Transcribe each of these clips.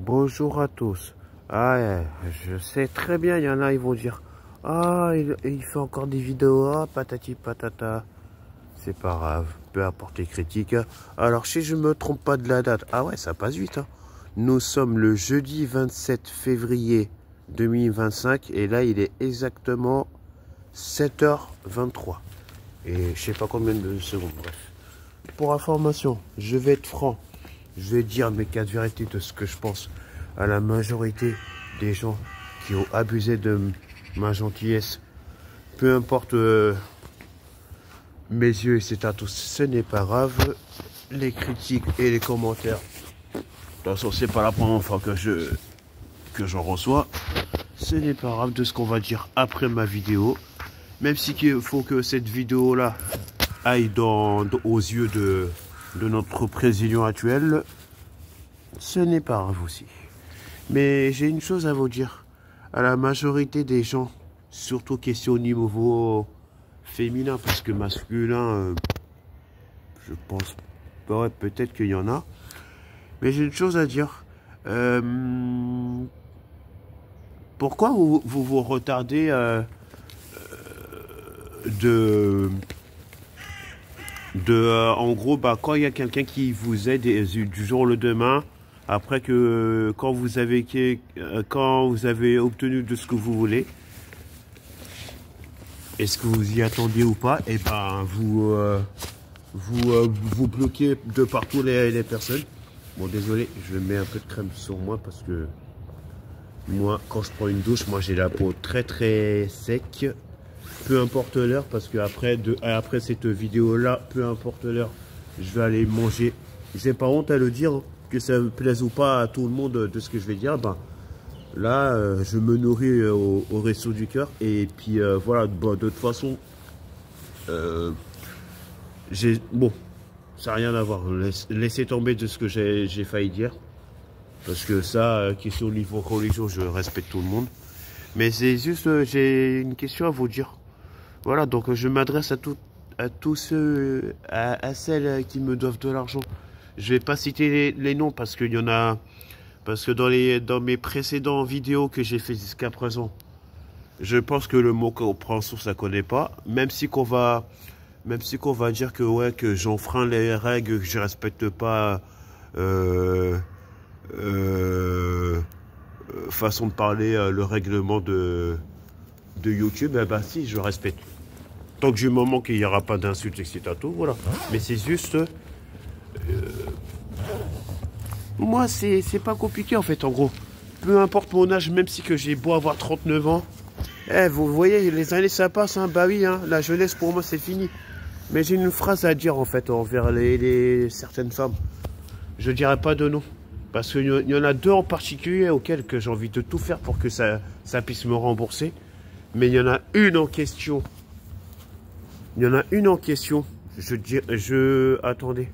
Bonjour à tous. Ah, je sais très bien, il y en a, ils vont dire, ah, il fait encore des vidéos, ah, patati patata. C'est pas grave, peu importe les critiques. Alors, si je me trompe pas de la date, ah ouais, ça passe vite, hein. Nous sommes le jeudi 27 février 2025 et là, il est exactement 7h23. Et je sais pas combien de secondes, bref. Pour information, je vais être franc. Je vais dire mes quatre vérités de ce que je pense à la majorité des gens qui ont abusé de ma gentillesse. Peu importe mes yeux, etc. Tout, ce n'est pas grave. Les critiques et les commentaires. De toute façon, c'est pas la première fois que j'en reçois. Ce n'est pas grave de ce qu'on va dire après ma vidéo. Même si il faut que cette vidéo-là aille aux yeux de notre président actuel, ce n'est pas grave aussi. Mais j'ai une chose à vous dire. À la majorité des gens, surtout question au niveau féminin, parce que masculin, je pense pas, peut-être qu'il y en a. Mais j'ai une chose à dire. Pourquoi vous retardez en gros, quand il y a quelqu'un qui vous aide du jour au lendemain, après que quand vous avez obtenu de ce que vous voulez, est-ce que vous y attendiez ou pas, et ben vous bloquez de partout les personnes. Bon, désolé, je mets un peu de crème sur moi parce que moi, quand je prends une douche, moi j'ai la peau très très sec. Peu importe l'heure, parce que après cette vidéo-là, peu importe l'heure, je vais aller manger. J'ai pas honte à le dire, hein, que ça me plaise ou pas à tout le monde de ce que je vais dire. Ben, là, je me nourris au resto du cœur. Et puis voilà, bon, de toute façon, bon, ça n'a rien à voir. Laissez tomber de ce que j'ai failli dire. Parce que ça, question au niveau religion, je respecte tout le monde. Mais c'est juste, j'ai une question à vous dire. Voilà, donc je m'adresse à tous ceux, à celles qui me doivent de l'argent. Je vais pas citer les noms parce qu'il y en a, parce que dans mes précédentes vidéos que j'ai fait jusqu'à présent, je pense que le mot compréhension ça connaît pas. Même si qu'on va dire que ouais, que j'enfreins les règles, que je respecte pas façon de parler, le règlement de YouTube, eh ben si, je respecte. Tant que je me manque, il n'y aura pas d'insultes, etc. Tout, voilà. Mais c'est juste... moi, c'est pas compliqué, en fait, en gros. Peu importe mon âge, même si que j'ai beau avoir 39 ans. Vous voyez, les années, ça passe, hein. Bah oui, hein, la jeunesse, pour moi, c'est fini. Mais j'ai une phrase à dire, en fait, envers certaines femmes. Je dirais pas de nom. Parce qu'il y en a deux en particulier auxquels que j'ai envie de tout faire pour que ça puisse me rembourser. Mais il y en a une en question. Attendez.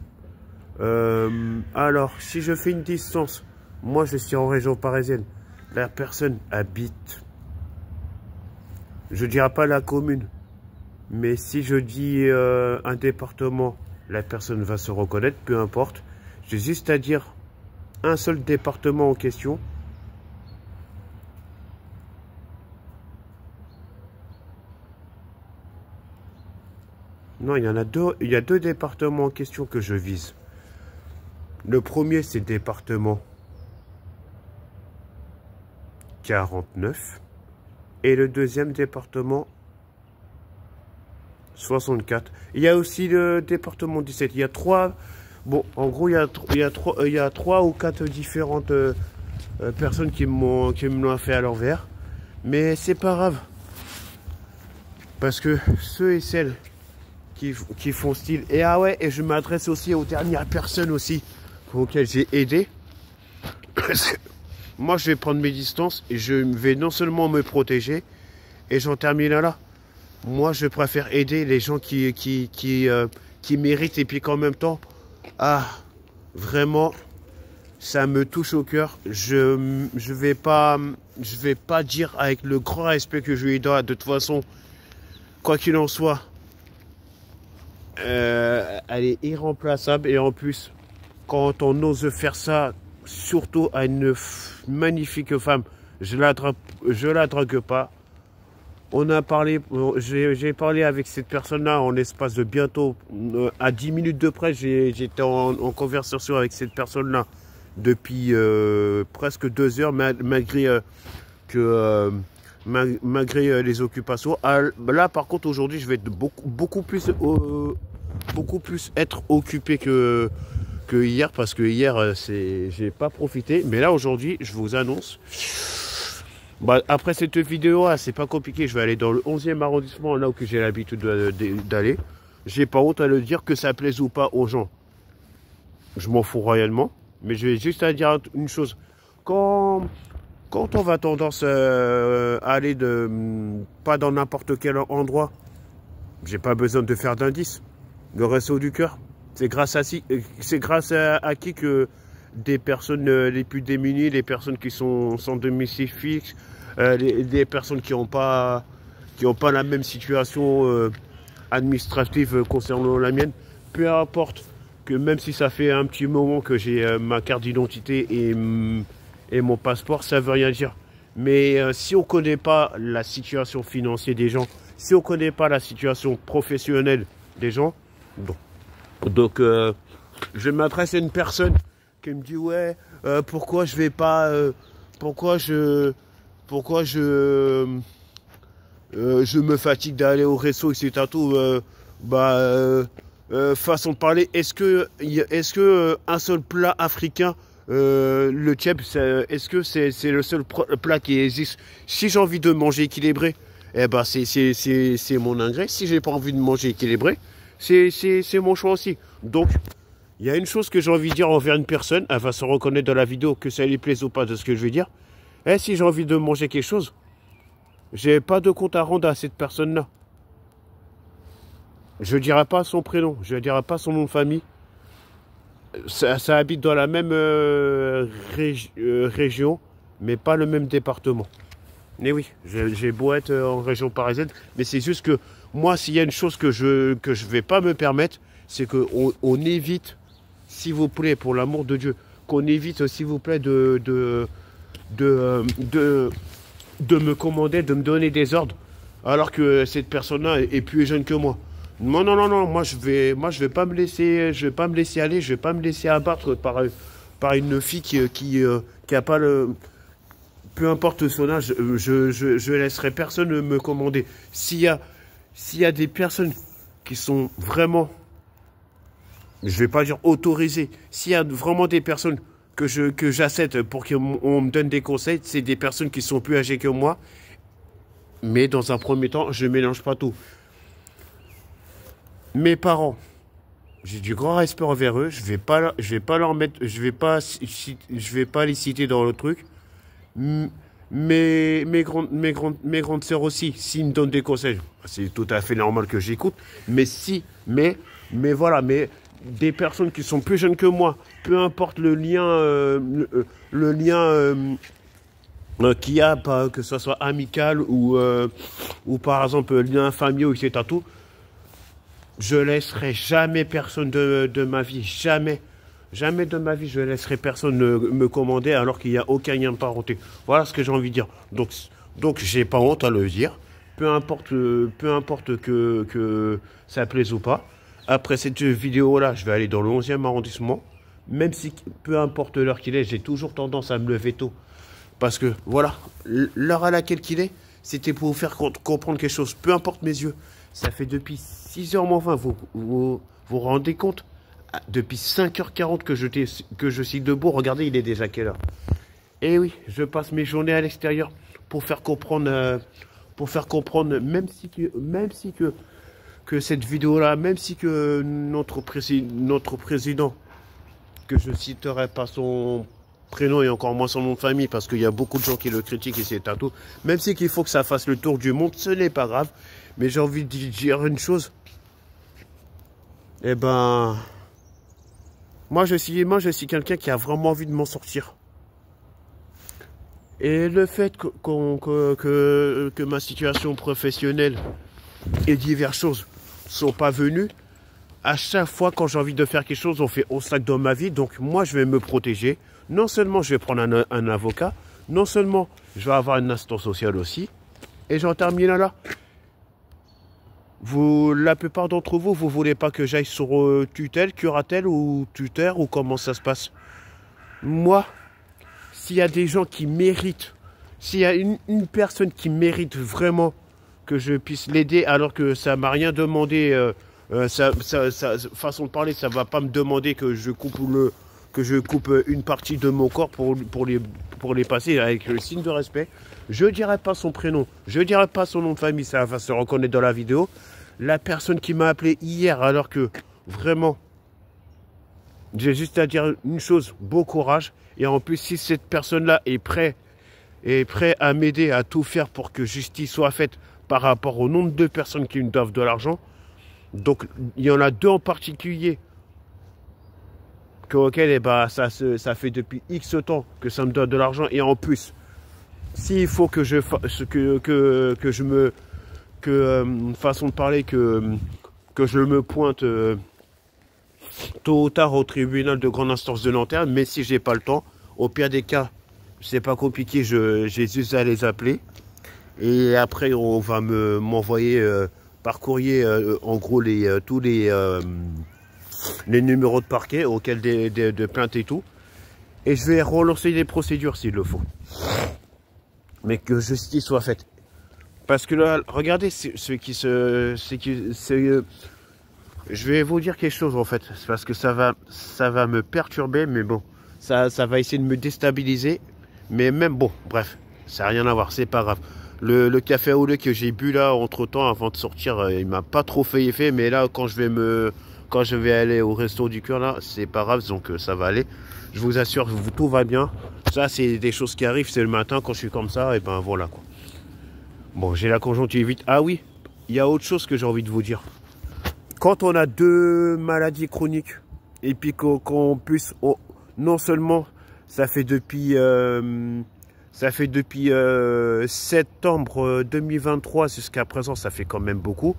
Alors, si je fais une distance, moi je suis en région parisienne. La personne habite, je dirais pas la commune, mais si je dis un département, la personne va se reconnaître, peu importe. J'ai juste à dire un seul département en question. Non, il y en a deux. Il y a deux départements en question que je vise. Le premier, c'est le département 49. Et le deuxième département 64. Il y a aussi le département 17. Il y a trois... Bon, en gros, il y a trois ou quatre différentes personnes qui me l'ont fait à l'envers. Mais c'est pas grave. Parce que ceux et celles qui font style. Et ah ouais, et je m'adresse aussi aux dernières personnes aussi auxquelles j'ai aidé. Moi, je vais prendre mes distances et je vais non seulement me protéger, et j'en termine là. Moi, je préfère aider les gens qui méritent, et puis qu'en même temps, ah, vraiment, ça me touche au cœur. Je vais pas dire avec le grand respect que je lui dois. De toute façon, quoi qu'il en soit, elle est irremplaçable. Et en plus, quand on ose faire ça surtout à une magnifique femme. Je la drague pas. On a parlé, j'ai parlé avec cette personne-là en l'espace de bientôt, à 10 minutes de près, j'étais en conversation avec cette personne-là depuis presque 2 heures, malgré les occupations. Là, par contre, aujourd'hui, je vais être beaucoup plus être occupé que hier, parce que hier, j'ai pas profité. Mais là, aujourd'hui, je vous annonce. Bah, après cette vidéo, c'est pas compliqué. Je vais aller dans le 11e arrondissement, là où j'ai l'habitude d'aller. J'ai pas honte à le dire, que ça plaise ou pas aux gens. Je m'en fous royalement. Mais je vais juste à dire une chose. Quand on va tendance à aller pas dans n'importe quel endroit, j'ai pas besoin de faire d'indice. Le Resto du Cœur, c'est grâce à qui que des personnes les plus démunies, les personnes qui sont sans domicile fixe, les personnes qui n'ont pas la même situation administrative concernant la mienne, peu importe, que même si ça fait un petit moment que j'ai ma carte d'identité et mon passeport, ça veut rien dire. Mais si on ne connaît pas la situation financière des gens, si on ne connaît pas la situation professionnelle des gens, donc je m'adresse à une personne qui me dit ouais, pourquoi je vais pas, pourquoi je me fatigue d'aller au resto, etc. Tout, façon de parler. Est-ce que un seul plat africain, le tchèp, est-ce que c'est le seul plat qui existe? Si j'ai envie de manger équilibré, eh ben c'est mon ingrédient. Si j'ai pas envie de manger équilibré, c'est mon choix aussi. Donc il y a une chose que j'ai envie de dire envers une personne, elle va se reconnaître dans la vidéo, que ça lui plaise ou pas de ce que je vais dire. Et si j'ai envie de manger quelque chose, j'ai pas de compte à rendre à cette personne-là. Je ne dirai pas son prénom, je ne dirai pas son nom de famille. Ça habite dans la même région, mais pas le même département. Mais oui, j'ai beau être en région parisienne, mais c'est juste que moi, s'il y a une chose que je vais pas me permettre, c'est qu'on évite, s'il vous plaît, pour l'amour de Dieu, qu'on évite, s'il vous plaît, de me commander, de me donner des ordres, alors que cette personne-là est plus jeune que moi. Non, non, non, non, moi je vais pas me laisser, aller, je vais pas me laisser abattre par une fille qui a pas le, peu importe son âge, je laisserai personne me commander. S'il y a des personnes qui sont vraiment, je vais pas dire autorisées, s'il y a vraiment des personnes que j'accepte pour qu'on me donne des conseils, c'est des personnes qui sont plus âgées que moi. Mais dans un premier temps, je mélange pas tout. Mes parents, j'ai du grand respect envers eux. Je vais pas leur mettre, je vais pas les citer dans le truc. Mes grandes sœurs aussi, s'ils me donnent des conseils, c'est tout à fait normal que j'écoute. Mais voilà, mais des personnes qui sont plus jeunes que moi, peu importe le lien qu'il y a, que ce soit amical ou par exemple lien familial, etc. Tout, je laisserai jamais personne de ma vie, jamais de ma vie, je laisserai personne me commander alors qu'il n'y a aucun lien de parenté. Voilà ce que j'ai envie de dire. Donc j'ai pas honte à le dire. Peu importe que ça plaise ou pas. Après cette vidéo-là, je vais aller dans le 11e arrondissement. Même si, peu importe l'heure qu'il est, j'ai toujours tendance à me lever tôt. Parce que, voilà, l'heure à laquelle qu'il est, c'était pour vous faire comprendre quelque chose. Peu importe mes yeux. Ça fait depuis 6h moins 20, vous rendez compte? Depuis 5h40 que je suis debout. Regardez, il est déjà quelle heure? Et oui, je passe mes journées à l'extérieur pour faire comprendre, même si que cette vidéo-là, même si que notre président, que je citerai pas son prénom et encore moins son nom de famille, parce qu'il y a beaucoup de gens qui le critiquent et c'est un tout, même si qu'il faut que ça fasse le tour du monde, ce n'est pas grave. Mais j'ai envie de dire une chose. Eh ben, moi je suis quelqu'un qui a vraiment envie de m'en sortir. Et le fait que ma situation professionnelle et diverses choses sont pas venues, à chaque fois quand j'ai envie de faire quelque chose, on fait obstacle dans ma vie. Donc moi je vais me protéger. non seulement je vais prendre un avocat, non seulement je vais avoir une assistance sociale aussi, et j'en termine là. La plupart d'entre vous, vous voulez pas que j'aille sur tutelle, curatelle ou tuteur, ou comment ça se passe? Moi, s'il y a des gens qui méritent, s'il y a une personne qui mérite vraiment que je puisse l'aider, alors que ça m'a rien demandé, façon de parler, ça va pas me demander que je coupe une partie de mon corps pour les passer avec le signe de respect. Je dirai pas son prénom, je dirai pas son nom de famille, ça va se reconnaître dans la vidéo. La personne qui m'a appelé hier, alors que vraiment, j'ai juste à dire une chose, beau courage. Et en plus, si cette personne-là est prêt à m'aider à tout faire pour que justice soit faite par rapport au nombre de personnes qui me doivent de l'argent, donc il y en a deux en particulier auquel ça fait depuis X temps que ça me donne de l'argent. Et en plus, s'il faut que je fasse façon de parler, que je me pointe tôt ou tard au tribunal de grande instance de Nanterre, mais si j'ai pas le temps, au pire des cas, c'est pas compliqué, j'ai juste à les appeler. Et après, on va m'envoyer par courrier, en gros, tous les numéros de parquet auxquels de plainte et tout. Et je vais relancer des procédures s'il le faut. Mais que justice soit faite. Parce que là, regardez je vais vous dire quelque chose en fait. Parce que ça va me perturber, mais bon. Ça va essayer de me déstabiliser. Mais même bon, bref. Ça n'a rien à voir, c'est pas grave. Le café au lait que j'ai bu là, entre temps, avant de sortir, il m'a pas trop fait effet. Mais là, quand je vais aller au resto du cœur là, c'est pas grave, donc ça va aller. Je vous assure, tout va bien. Ça, c'est des choses qui arrivent, c'est le matin quand je suis comme ça, et ben voilà quoi. Bon, j'ai la conjonctivite. Ah oui, il y a autre chose que j'ai envie de vous dire. Quand on a deux maladies chroniques, et puis qu'on puisse, non seulement ça fait depuis septembre 2023 jusqu'à présent, ça fait quand même beaucoup.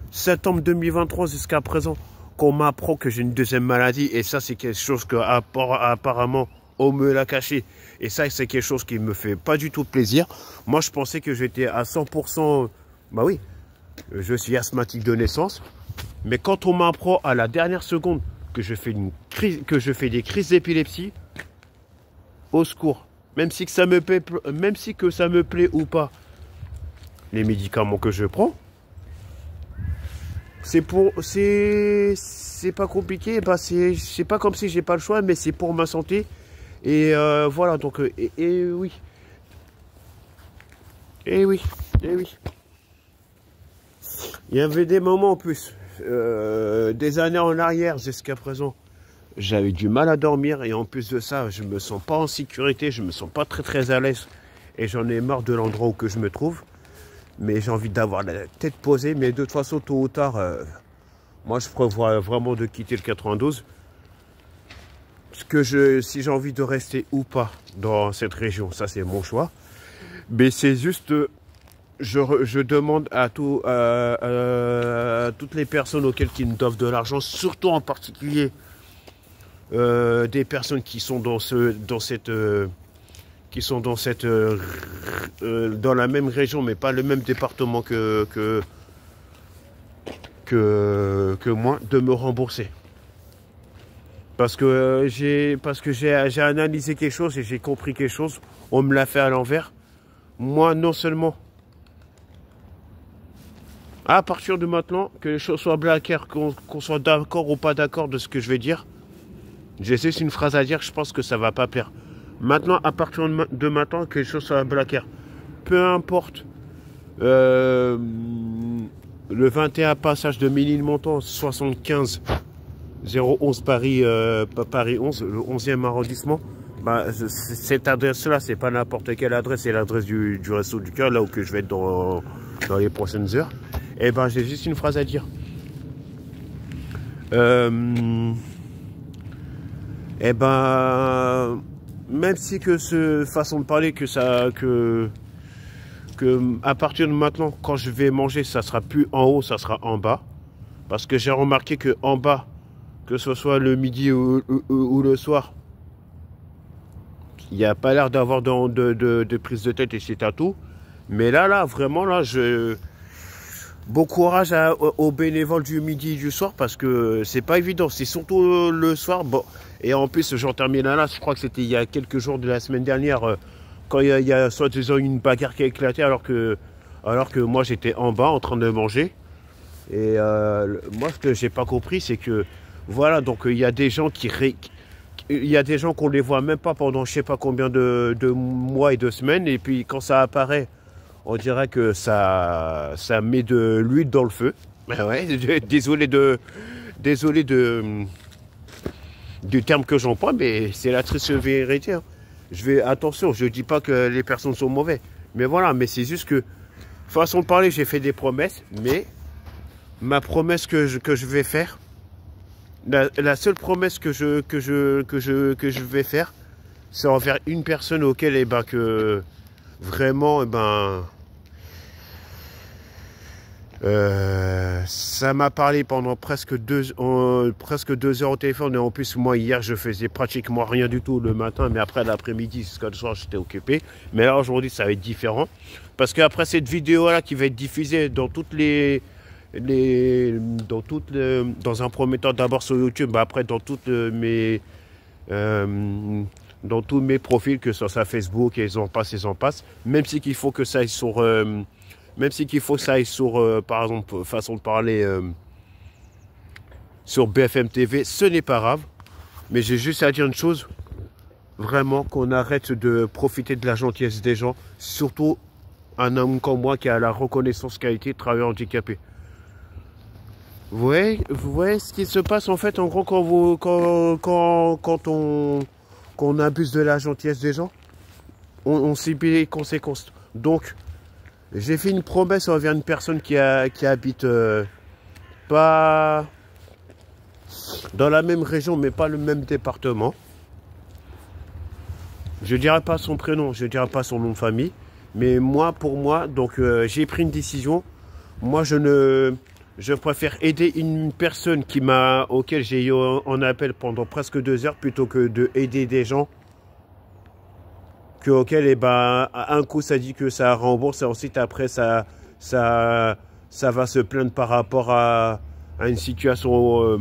Septembre 2023 jusqu'à présent, qu'on m'apprend que j'ai une deuxième maladie, et ça c'est quelque chose que apparemment on me l'a caché, et ça c'est quelque chose qui me fait pas du tout plaisir. Moi je pensais que j'étais à 100%, bah oui, je suis asthmatique de naissance, mais quand on m'apprend à la dernière seconde que je fais des crises d'épilepsie, au secours, même si que ça me plaît ou pas, les médicaments que je prends, c'est pas compliqué, bah c'est pas comme si j'ai pas le choix, mais c'est pour ma santé. Et voilà, donc oui. Et oui. Il y avait des moments en plus, des années en arrière jusqu'à présent, j'avais du mal à dormir, et en plus de ça, je me sens pas en sécurité, je me sens pas très à l'aise, et j'en ai marre de l'endroit où que je me trouve. Mais j'ai envie d'avoir la tête posée. Mais de toute façon, tôt ou tard, moi, je prévois vraiment de quitter le 92. Si j'ai envie de rester ou pas dans cette région, ça, c'est mon choix. Mais c'est juste, je demande à toutes les personnes auxquelles qui me doivent de l'argent, surtout en particulier des personnes qui sont dans la même région, mais pas le même département que moi, de me rembourser. Parce que j'ai analysé quelque chose et j'ai compris quelque chose. On me l'a fait à l'envers. Moi, non seulement, à partir de maintenant, que les choses soient claires, qu'on soit d'accord ou pas d'accord de ce que je vais dire, j'ai juste une phrase à dire, je pense que ça va pas plaire. Maintenant, à partir de maintenant, que les choses soient claires. Peu importe le 21 passage de Ménilmontant, 75 011 Paris 11, le 11e arrondissement. Bah, cette adresse-là, c'est pas n'importe quelle adresse, c'est l'adresse du Resto du Cœur, là où que je vais être dans les prochaines heures. Et ben, j'ai juste une phrase à dire. Et ben, même si que façon de parler, que à partir de maintenant, quand je vais manger, ça sera plus en haut, ça sera en bas. Parce que j'ai remarqué que en bas, que ce soit le midi ou le soir, Il n'y a pas l'air d'avoir de prise de tête et c'est à tout. Mais là, vraiment, là, bon courage aux bénévoles du midi et du soir parce que c'est pas évident. C'est surtout le soir. Bon. Et en plus, j'en termine là. Je crois que c'était il y a quelques jours de la semaine dernière quand il y a soi-disant une bagarre qui a éclaté alors que moi, j'étais en bas en train de manger. Et moi, ce que j'ai pas compris, c'est que voilà, donc il y a des gens il y a des gens qu'on les voit même pas pendant je sais pas combien de mois et de semaines. Et puis quand ça apparaît, on dirait que ça met de l'huile dans le feu. Ouais, désolé du terme que j'emploie, mais c'est la triste vérité. Hein. Attention, je dis pas que les personnes sont mauvaises, mais voilà, mais c'est juste que façon de parler, j'ai fait des promesses, mais ma promesse que je vais faire, la seule promesse que je vais faire, c'est envers une personne auquel, eh ben, que vraiment, eh ben, ça m'a parlé pendant presque 2 heures au téléphone. Et en plus, moi, hier, je faisais pratiquement rien du tout le matin, mais après l'après-midi, jusqu'à le soir, j'étais occupé. Mais là, aujourd'hui, ça va être différent. Parce qu'après cette vidéo-là qui va être diffusée dans toutes dans un premier temps d'abord sur YouTube, bah après dans dans tous mes profils, que ce soit Facebook et ils en passent, même si qu'il faut que ça aille sur par exemple, façon de parler, sur BFM TV, ce n'est pas grave, mais j'ai juste à dire une chose, vraiment qu'on arrête de profiter de la gentillesse des gens, surtout un homme comme moi qui a la reconnaissance qualité de travailleur handicapé. Vous voyez ce qui se passe en fait, en gros, quand on abuse de la gentillesse des gens, on subit les conséquences. Donc, j'ai fait une promesse envers une personne qui habite pas dans la même région, mais pas le même département. Je dirais pas son prénom, je dirais pas son nom de famille, mais pour moi, donc j'ai pris une décision. Moi, je préfère aider une personne auquel j'ai eu en appel pendant presque 2 heures plutôt que d'aider des gens auquel, eh ben, un coup ça dit que ça rembourse et ensuite après ça va se plaindre par rapport à une situation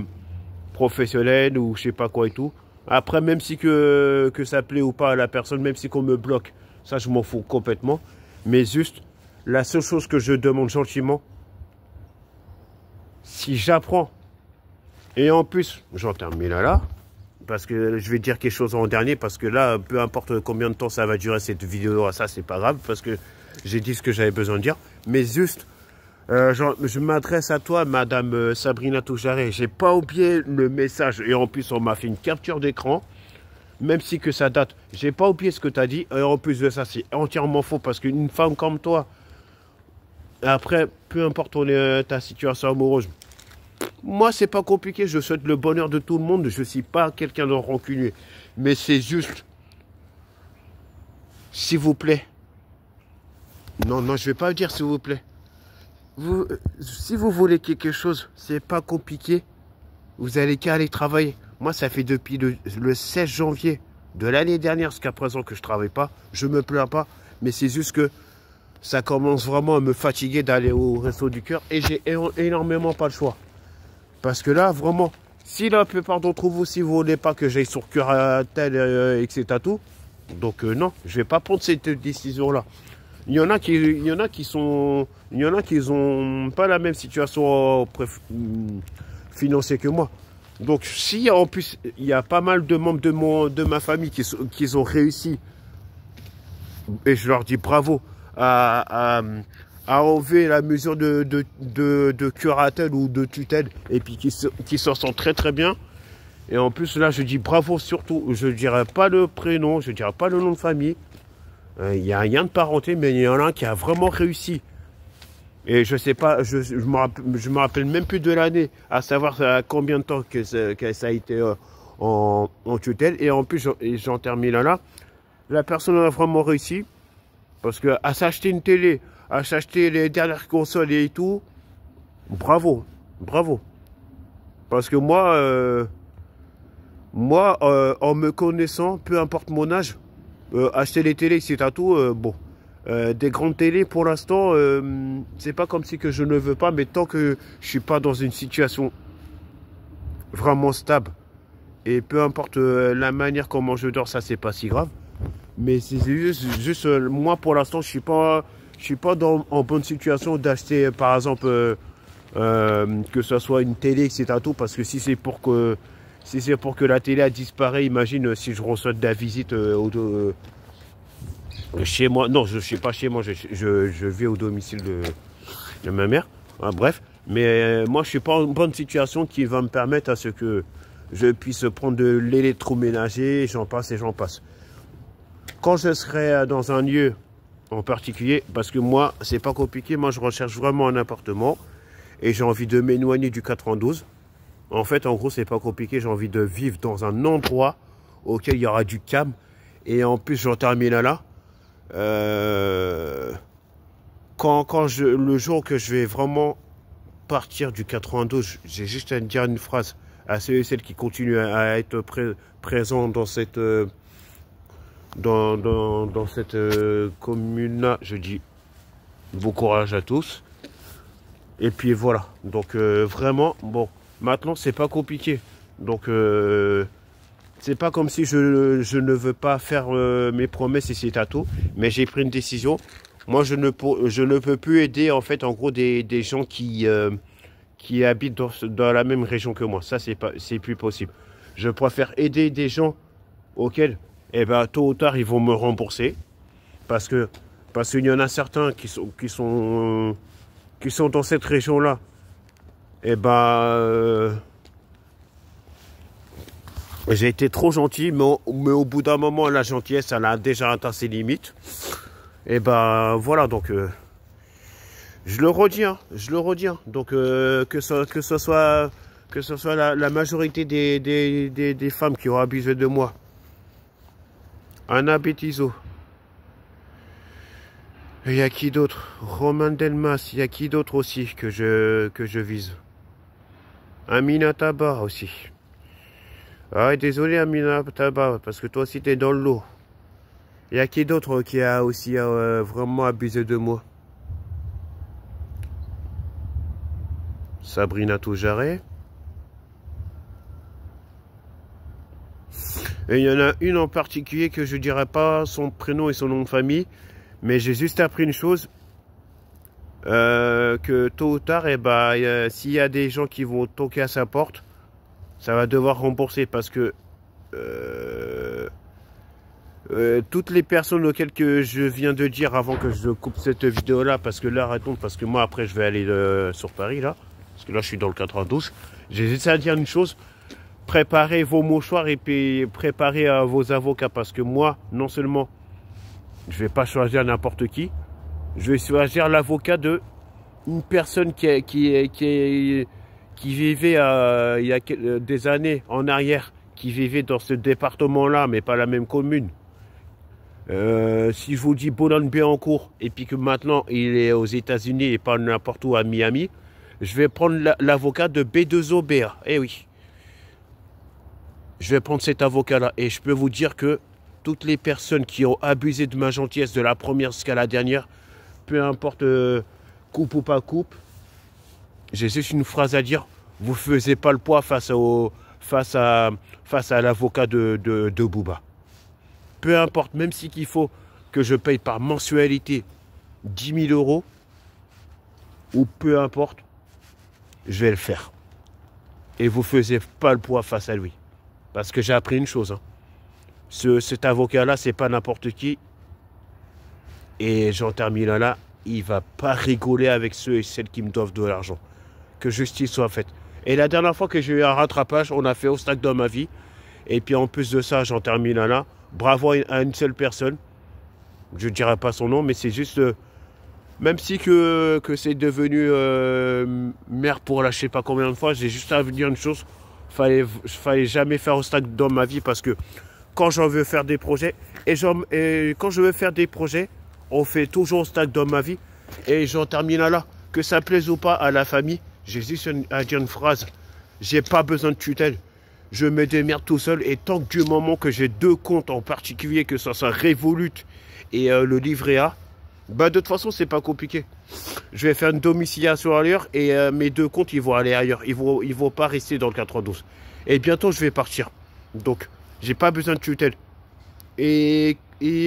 professionnelle ou je sais pas quoi et tout. Après, même si que ça plaît ou pas à la personne, même si qu'on me bloque, ça je m'en fous complètement. Mais juste, la seule chose que je demande gentiment, si j'apprends, et en plus, j'en termine là, parce que je vais dire quelque chose en dernier, parce que là, peu importe combien de temps ça va durer cette vidéo, ça c'est pas grave, parce que j'ai dit ce que j'avais besoin de dire, mais juste, je m'adresse à toi, Madame Sabrina Toujaré, j'ai pas oublié le message, et en plus on m'a fait une capture d'écran, même si que ça date, j'ai pas oublié ce que tu as dit, et en plus de ça, c'est entièrement faux, parce qu'une femme comme toi, après, peu importe ta situation amoureuse, moi, c'est pas compliqué, je souhaite le bonheur de tout le monde, je suis pas quelqu'un de rancunier. Mais c'est juste, s'il vous plaît, non, je vais pas dire s'il vous plaît. Si vous voulez quelque chose, c'est pas compliqué, vous allez qu'à aller travailler. Moi, ça fait depuis le 16 janvier de l'année dernière jusqu'à présent que je travaille pas, je me plains pas, mais c'est juste que ça commence vraiment à me fatiguer d'aller au Resto du Cœur et j'ai énormément pas le choix. Parce que là, vraiment, si la plupart d'entre vous, si vous voulez pas que j'aille sur Curatel, etc. tout, donc non, je vais pas prendre cette décision-là. Il y en a qui ont pas la même situation financière que moi. Donc si en plus il y a pas mal de membres de ma famille qui ont réussi, et je leur dis bravo à enlever la mesure de curatelle ou de tutelle et puis qui s'en sent très très bien. Et en plus là je dis bravo surtout, je ne dirais pas le prénom, je ne dirais pas le nom de famille. Il n'y a rien de parenté, mais il y en a un qui a vraiment réussi. Et je sais pas, je me rappelle même plus de l'année, à savoir combien de temps que ça a été en tutelle. Et en plus, j'en termine là. La personne a vraiment réussi. Parce que à s'acheter une télé, à s'acheter les dernières consoles et tout, bravo, bravo. Parce que moi, en me connaissant, peu importe mon âge, Acheter les télés, c'est à tout. Bon, des grandes télés, pour l'instant, c'est pas comme si que je ne veux pas, mais tant que je suis pas dans une situation vraiment stable, et peu importe la manière comment je dors, ça c'est pas si grave. Mais c'est juste moi pour l'instant, je suis pas en bonne situation d'acheter, par exemple, que ce soit une télé, etc. tout, parce que si c'est pour que la télé a disparu, imagine si je reçois de la visite chez moi. Non, je ne suis pas chez moi, je vais au domicile de ma mère. Hein, bref, mais moi, je ne suis pas en bonne situation qui va me permettre à ce que je puisse prendre de l'électroménager, j'en passe et j'en passe. Quand je serai dans un lieu en particulier, parce que moi, c'est pas compliqué, moi, je recherche vraiment un appartement et j'ai envie de m'éloigner du 92. En fait, en gros, c'est pas compliqué, j'ai envie de vivre dans un endroit auquel il y aura du calme. Et en plus, j'en termine là. Le jour que je vais vraiment partir du 92, j'ai juste à dire une phrase à ceux et celles qui continuent à être présents dans cette commune-là. Je dis bon courage à tous. Et puis voilà. Donc vraiment, bon, maintenant c'est pas compliqué. Donc c'est pas comme si je ne veux pas faire mes promesses et c'est à tout. Mais j'ai pris une décision. Moi, je ne peux plus aider, en fait, en gros, des gens qui habitent dans la même région que moi. Ça, c'est plus possible. Je préfère aider des gens auxquels, eh ben, tôt ou tard, ils vont me rembourser. Parce qu'il y en a certains qui sont dans cette région-là. Eh ben, j'ai été trop gentil, mais au bout d'un moment, la gentillesse, elle a déjà atteint ses limites. Et ben voilà, donc je le redis, hein. Donc que ce soit la majorité des femmes qui ont abusé de moi. Anna Bettizo. Il y a qui d'autre? Romain Delmas, il y a qui d'autre aussi que je vise? Amina Tabar aussi. Ah, désolé Amina Tabar, parce que toi aussi t'es dans le lot. Il y a qui d'autre qui a aussi vraiment abusé de moi? Sabrina Toujaré. Et il y en a une en particulier que je ne dirais pas son prénom et son nom de famille. Mais j'ai juste appris une chose. Que tôt ou tard, eh ben, s'il y a des gens qui vont toquer à sa porte, ça va devoir rembourser parce que... toutes les personnes auxquelles que je viens de dire avant que je coupe cette vidéo là, parce que là arrêtons, parce que moi après je vais aller sur Paris là, parce que là je suis dans le 92. J'ai juste à dire une chose: préparez vos mouchoirs et puis préparez vos avocats, parce que moi non seulement je vais pas choisir n'importe qui, je vais choisir l'avocat de une personne qui vivait il y a des années en arrière, qui vivait dans ce département là mais pas la même commune. Si je vous dis Boulogne-Billancourt et puis que maintenant il est aux États-Unis et pas n'importe où à Miami, je vais prendre l'avocat de B2OBA. Eh oui. Je vais prendre cet avocat-là et je peux vous dire que toutes les personnes qui ont abusé de ma gentillesse de la première jusqu'à la dernière, peu importe coupe ou pas coupe, j'ai juste une phrase à dire: vous ne faisiez pas le poids face à l'avocat de Booba. Peu importe, même si qu'il faut que je paye par mensualité 10 000 euros, ou peu importe, je vais le faire. Et vous ne faisiez pas le poids face à lui. Parce que j'ai appris une chose. Hein. Cet avocat-là, c'est pas n'importe qui. Et j'en termine là. Il va pas rigoler avec ceux et celles qui me doivent de l'argent. Que justice soit faite. Et la dernière fois que j'ai eu un rattrapage, on a fait obstacle dans ma vie. Et puis en plus de ça, j'en termine là. Bravo à une seule personne. Je ne dirai pas son nom, mais c'est juste... même si que c'est devenu mère pour la je sais pas combien de fois, j'ai juste à vous dire une chose. Fallait jamais faire obstacle dans ma vie, parce que quand j'en veux faire des projets, et quand je veux faire des projets, on fait toujours obstacle dans ma vie. Et j'en termine là. Que ça plaise ou pas à la famille, j'ai juste à dire une phrase: j'ai pas besoin de tutelle. je me démerde tout seul. Et tant que du moment que j'ai 2 comptes en particulier, que ce soit Revolut et le livret A, bah de toute façon, c'est pas compliqué. Je vais faire une domiciliation ailleurs et mes 2 comptes, ils vont aller ailleurs. Ils vont pas rester dans le 92. Et bientôt, je vais partir. Donc, j'ai pas besoin de tutelle. Et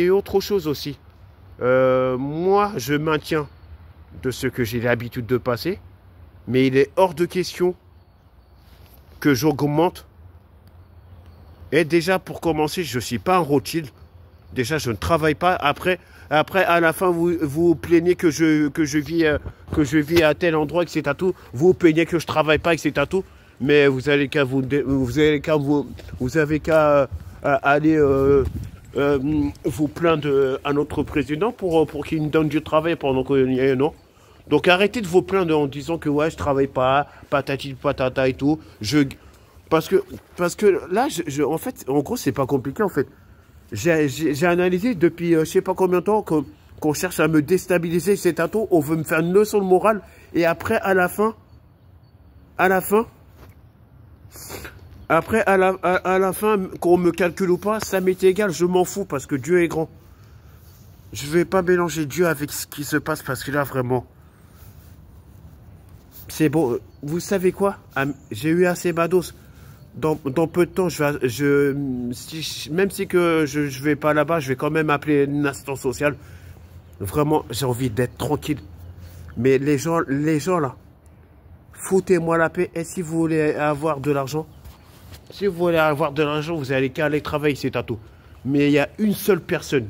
autre chose aussi. Moi, je maintiens de ce que j'ai l'habitude de passer. Mais il est hors de question que j'augmente. Et déjà, pour commencer, je ne suis pas un Rothschild. Déjà, je ne travaille pas. Après à la fin, vous plaignez que je vis à tel endroit, que c'est à tout. Vous plaignez que je ne travaille pas, que c'est à tout. Mais vous avez qu'à aller vous plaindre à notre président pour qu'il nous donne du travail pendant qu'il y a un an. Donc arrêtez de vous plaindre en disant que ouais, je travaille pas, patati patata et tout. Parce que là, en fait, en gros, c'est pas compliqué en fait. J'ai analysé depuis je sais pas combien de temps qu'on cherche à me déstabiliser, c'est à tout. On veut me faire une leçon de morale et après à la fin, qu'on me calcule ou pas, ça m'est égal, je m'en fous parce que Dieu est grand. Je vais pas mélanger Dieu avec ce qui se passe parce que là, vraiment, c'est bon. Vous savez quoi? J'ai eu assez ma dose. Dans peu de temps, même si que je vais pas là-bas, je vais quand même appeler une assistance sociale. Vraiment, j'ai envie d'être tranquille. Mais les gens là, foutez-moi la paix. Et si vous voulez avoir de l'argent, vous allez qu'à aller travailler, c'est à tout. Mais il y a une seule personne,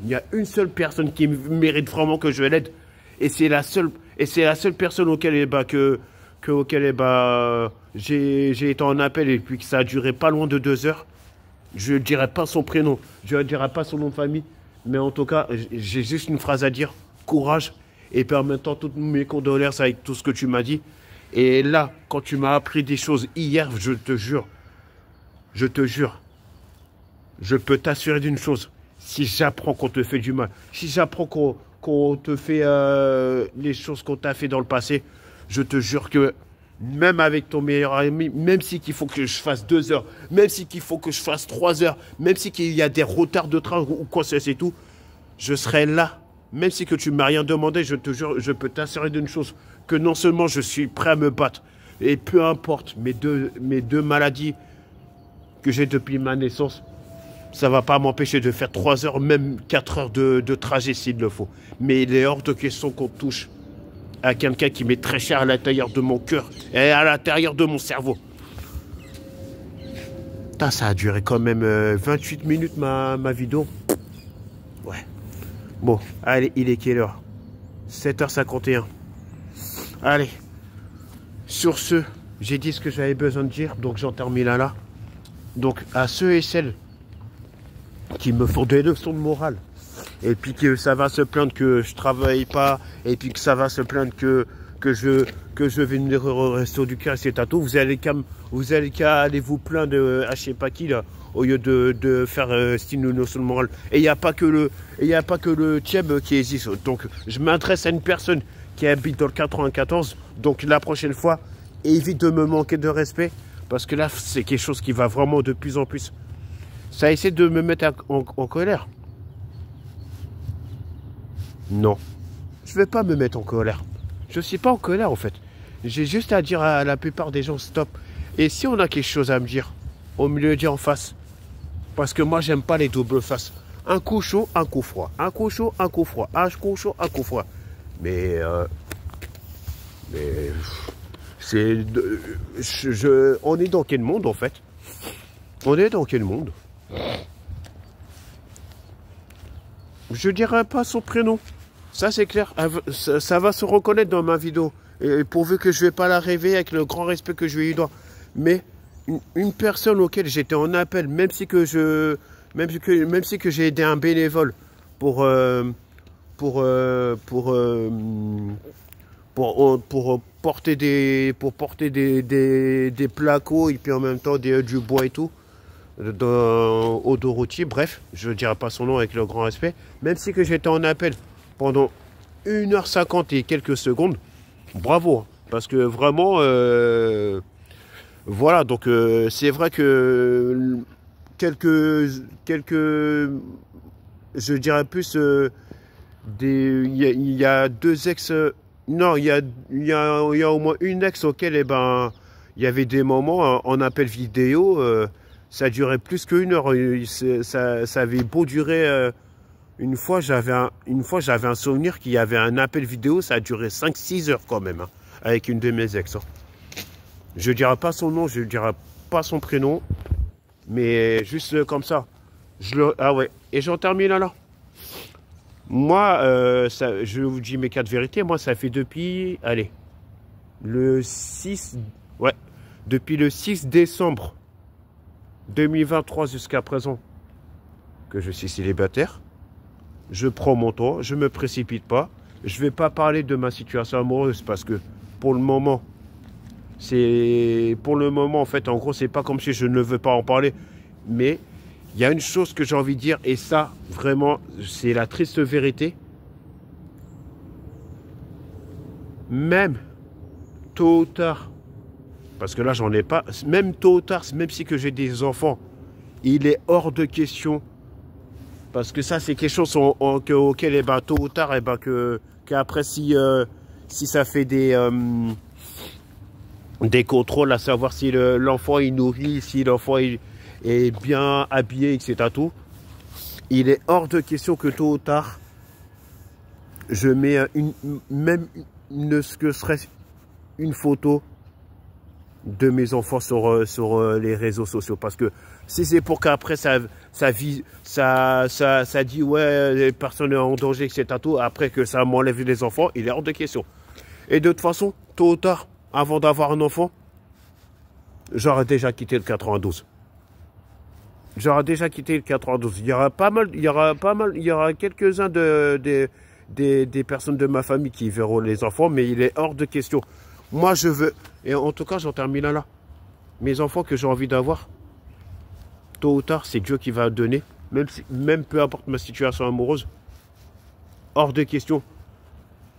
qui mérite vraiment que je l'aide. Et c'est la seule personne auquel j'ai été en appel et puis que ça a duré pas loin de 2 heures. Je ne dirai pas son prénom, je ne dirai pas son nom de famille. Mais en tout cas, j'ai juste une phrase à dire. Courage. Et puis en même temps, toutes mes condoléances avec tout ce que tu m'as dit. Et là, quand tu m'as appris des choses hier, je te jure, je peux t'assurer d'une chose. Si j'apprends qu'on te fait du mal, si j'apprends qu'on te fait les choses qu'on t'a fait dans le passé, je te jure que même avec ton meilleur ami, même si qu'il faut que je fasse 2 heures, même si qu'il faut que je fasse 3 heures, même si qu'il y a des retards de train ou quoi c'est tout, je serai là. Même si que tu m'as rien demandé, je te jure, je peux t'assurer d'une chose, que non seulement je suis prêt à me battre, et peu importe mes deux maladies que j'ai depuis ma naissance, ça ne va pas m'empêcher de faire 3 heures, même 4 heures de trajet s'il le faut. Mais il est hors de question qu'on touche à quelqu'un qui m'est très cher à l'intérieur de mon cœur et à l'intérieur de mon cerveau. Putain, ça a duré quand même 28 minutes ma vidéo. Ouais. Bon, allez, il est quelle heure? 7h51. Allez. Sur ce, j'ai dit ce que j'avais besoin de dire, donc j'en termine là. Donc, à ceux et celles qui me font des leçons de morale, et puis que ça va se plaindre que je travaille pas, et puis que ça va se plaindre que je vais venir au resto du cœur, c'est à tout, vous allez qu'à aller vous plaindre à je sais pas qui là, au lieu de faire style une leçon de morale. Et il n'y a pas que le Tchèb qui existe. Donc je m'adresse à une personne qui habite dans le 94, donc la prochaine fois, évite de me manquer de respect, parce que là c'est quelque chose qui va vraiment de plus en plus. Ça essaie de me mettre en colère. Non, je ne vais pas me mettre en colère. Je ne suis pas en colère en fait. J'ai juste à dire à la plupart des gens stop. Et si on a quelque chose à me dire, au milieu de dire en face. Parce que moi j'aime pas les doubles faces. Un coup chaud, un coup froid. Un coup chaud, un coup froid. Un coup chaud, un coup froid. Mais c'est... on est dans quel monde en fait? On est dans quel monde? Je dirais pas son prénom. Ça, c'est clair. Ça va se reconnaître dans ma vidéo. Et pourvu que je ne vais pas la rêver avec le grand respect que je lui dois. Mais une personne auquel j'étais en appel, même si que j'ai aidé un bénévole pour porter des placos et puis en même temps du bois et tout. Au dos routier, bref, je ne dirai pas son nom avec le grand respect, même si que j'étais en appel pendant 1h50 et quelques secondes, bravo, parce que vraiment, Voilà, donc c'est vrai que quelques, je dirais plus, il y a deux ex, non, il y a au moins une ex auquel, eh ben, il y avait des moments en appel vidéo, ça durait plus qu'une heure, ça avait beau durer, une fois j'avais un souvenir qu'il y avait un appel vidéo, ça a duré 5-6 heures quand même, hein, avec une de mes ex. Hein. Je ne dirai pas son nom, je ne dirai pas son prénom, mais juste comme ça. Ah ouais, et j'en termine là. Moi, je vous dis mes quatre vérités, moi ça fait depuis, allez, le 6, ouais, depuis le 6 décembre 2023 jusqu'à présent que je suis célibataire. Je prends mon temps, je ne me précipite pas. Je ne vais pas parler de ma situation amoureuse parce que pour le moment, en fait, en gros, c'est pas comme si je ne veux pas en parler. Mais il y a une chose que j'ai envie de dire, et ça, vraiment, c'est la triste vérité. Même tôt ou tard, parce que là, j'en ai pas, même tôt ou tard, même si que j'ai des enfants, il est hors de question. Parce que ça, c'est quelque chose auquel, eh ben, tôt ou tard, eh ben, qu'après, si ça fait des contrôles, à savoir si l'enfant est nourri, si l'enfant est bien habillé, etc. Tout, il est hors de question que tôt ou tard, je mets même ne serait-ce une photo de mes enfants sur les réseaux sociaux. Parce que si c'est pour qu'après ça dit ouais, les personnes en danger, etc. Tout, après que ça m'enlève les enfants, il est hors de question. Et de toute façon, tôt ou tard, avant d'avoir un enfant, j'aurais déjà quitté le 92. J'aurais déjà quitté le 92. Il y aura quelques-uns des personnes de ma famille qui verront les enfants, mais il est hors de question. Moi, je veux, et en tout cas, j'en termine là. Mes enfants que j'ai envie d'avoir, tôt ou tard, c'est Dieu qui va donner, même peu importe ma situation amoureuse, hors de question.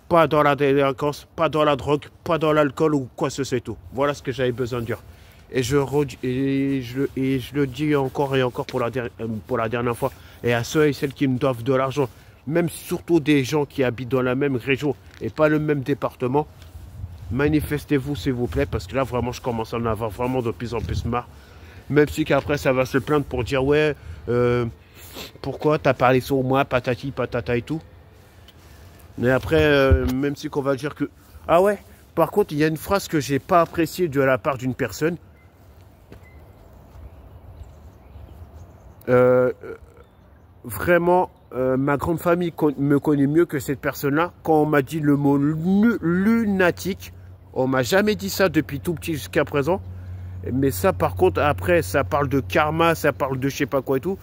Pas dans la délinquance, pas dans la drogue, pas dans l'alcool ou quoi que ce soit tout. Voilà ce que j'avais besoin de dire. Et je le dis encore et encore pour la dernière fois. Et à ceux et celles qui me doivent de l'argent, même surtout des gens qui habitent dans la même région et pas le même département, manifestez-vous s'il vous plaît, parce que là vraiment je commence à en avoir vraiment de plus en plus marre. Même si qu'après ça va se plaindre pour dire ouais, pourquoi t'as parlé sur moi, patati patata et tout. Mais après, même si qu'on va dire que... Ah ouais, par contre, il y a une phrase que j'ai pas appréciée de la part d'une personne. Vraiment, ma grande famille me connaît mieux que cette personne-là. Quand on m'a dit le mot lunatique, on m'a jamais dit ça depuis tout petit jusqu'à présent. Mais ça, par contre, après, ça parle de karma, ça parle de je sais pas quoi et tout.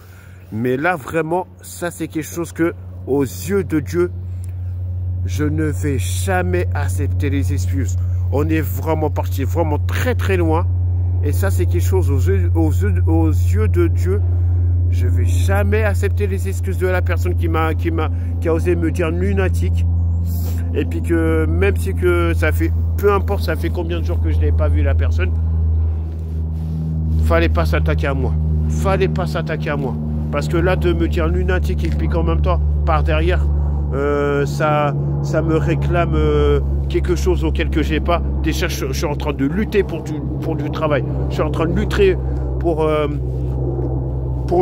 Mais là, vraiment, ça, c'est quelque chose que, aux yeux de Dieu, je ne vais jamais accepter les excuses. On est vraiment parti vraiment très très loin. Et ça, c'est quelque chose aux yeux de Dieu. Je ne vais jamais accepter les excuses de la personne qui a osé me dire lunatique. Et puis que même si que ça fait, peu importe, ça fait combien de jours que je n'ai pas vu la personne, fallait pas s'attaquer à moi. Fallait pas s'attaquer à moi. Parce que là, de me dire lunatique et puis qu'en même temps, par derrière, ça me réclame quelque chose auquel que j'ai pas. Déjà, je suis en train de lutter pour du travail. Je suis en train de lutter pour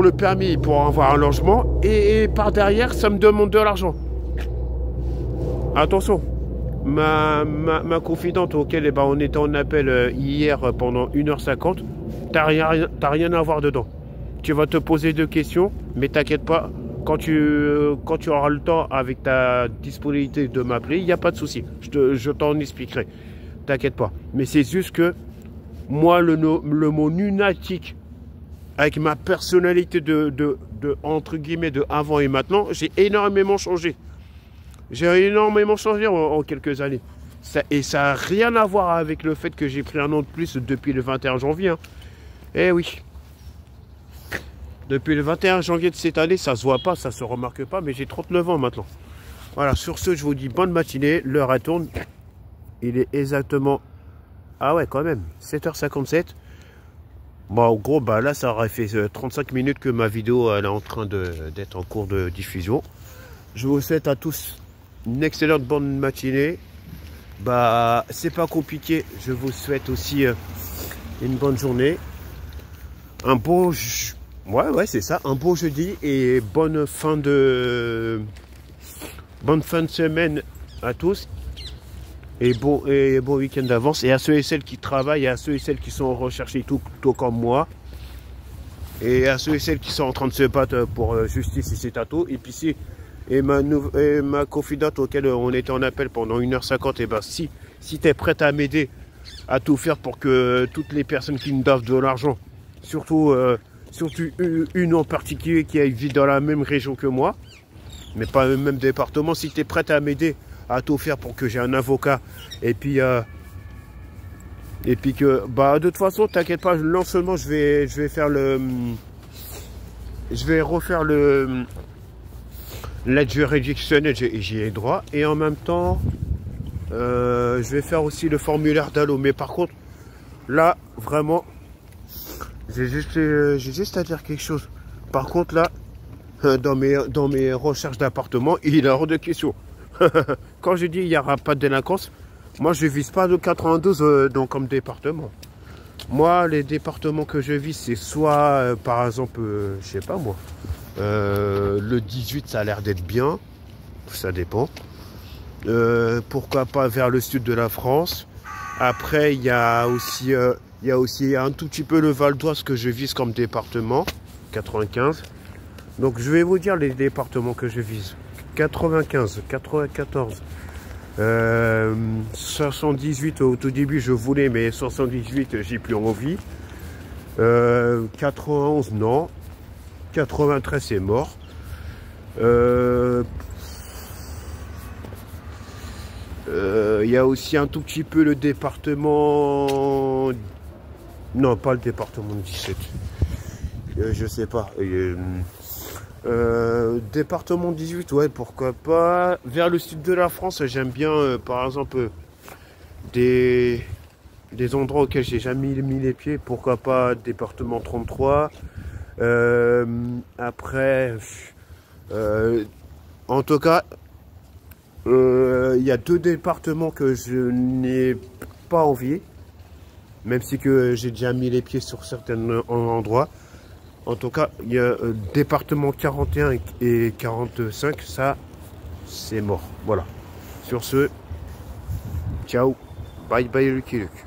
le permis, pour avoir un logement. Et par derrière, ça me demande de l'argent. Attention, ma confidente auquel eh ben, on était en appel hier pendant 1h50, t'as rien à voir dedans. Tu vas te poser 2 questions, mais t'inquiète pas. Quand tu auras le temps avec ta disponibilité de m'appeler, il n'y a pas de souci. Je t'en expliquerai. T'inquiète pas. Mais c'est juste que moi, le mot lunatique, avec ma personnalité entre guillemets, de avant et maintenant, j'ai énormément changé. J'ai énormément changé en quelques années. Et ça n'a rien à voir avec le fait que j'ai pris un an de plus depuis le 21 janvier. Hein. Eh oui. Depuis le 21 janvier de cette année, ça se voit pas, ça se remarque pas, mais j'ai 39 ans maintenant. Voilà, sur ce, je vous dis bonne matinée, l'heure elle tourne. Il est exactement, ah ouais quand même, 7h57. Bon, en gros, bah là, ça aurait fait 35 minutes que ma vidéo elle est en train d'être en cours de diffusion. Je vous souhaite à tous une excellente bonne matinée. Bah, c'est pas compliqué. Je vous souhaite aussi une bonne journée. Un beau... Ouais, c'est ça. Un beau jeudi et bonne fin de semaine à tous. Et bon week-end d'avance. Et à ceux et celles qui travaillent, et à ceux et celles qui sont recherchés tout comme moi. Et à ceux et celles qui sont en train de se battre pour justice ici Tato. Et puis si... Et ma confidente auquel on était en appel pendant 1h50, et ben si tu es prête à m'aider à tout faire pour que toutes les personnes qui nous doivent de l'argent, surtout une en particulier qui vit dans la même région que moi, mais pas le même département, si tu es prête à m'aider à tout faire pour que j'ai un avocat, et puis que, bah de toute façon, t'inquiète pas, non seulement je vais refaire l'aide juridictionnelle, j'y ai droit, et en même temps je vais faire aussi le formulaire d'Allo. Mais par contre là vraiment j'ai juste à dire quelque chose. Par contre là dans mes recherches d'appartement, il est hors de question. Quand je dis il n'y aura pas de délinquance, moi je vise pas le 92 comme département. Moi les départements que je vise, c'est soit par exemple je sais pas moi, le 18, ça a l'air d'être bien. Ça dépend. Pourquoi pas vers le sud de la France. Après, il y a aussi un tout petit peu le Val d'Oise que je vise comme département. 95. Donc, je vais vous dire les départements que je vise. 95, 94. 78 au tout début, je voulais, mais 78, j'ai plus envie. 91, non. 93 c'est mort. Il y a aussi un tout petit peu le département... Non, pas le département 17. Je sais pas. Département 18, ouais, pourquoi pas. Vers le sud de la France, j'aime bien, par exemple, des endroits auxquels j'ai jamais mis les pieds. Pourquoi pas département 33. Après, en tout cas, il y a deux départements que je n'ai pas envie, même si que j'ai déjà mis les pieds sur certains endroits. En tout cas, il y a département 41 et 45, ça, c'est mort. Voilà. Sur ce, ciao, bye bye Lucky Luke.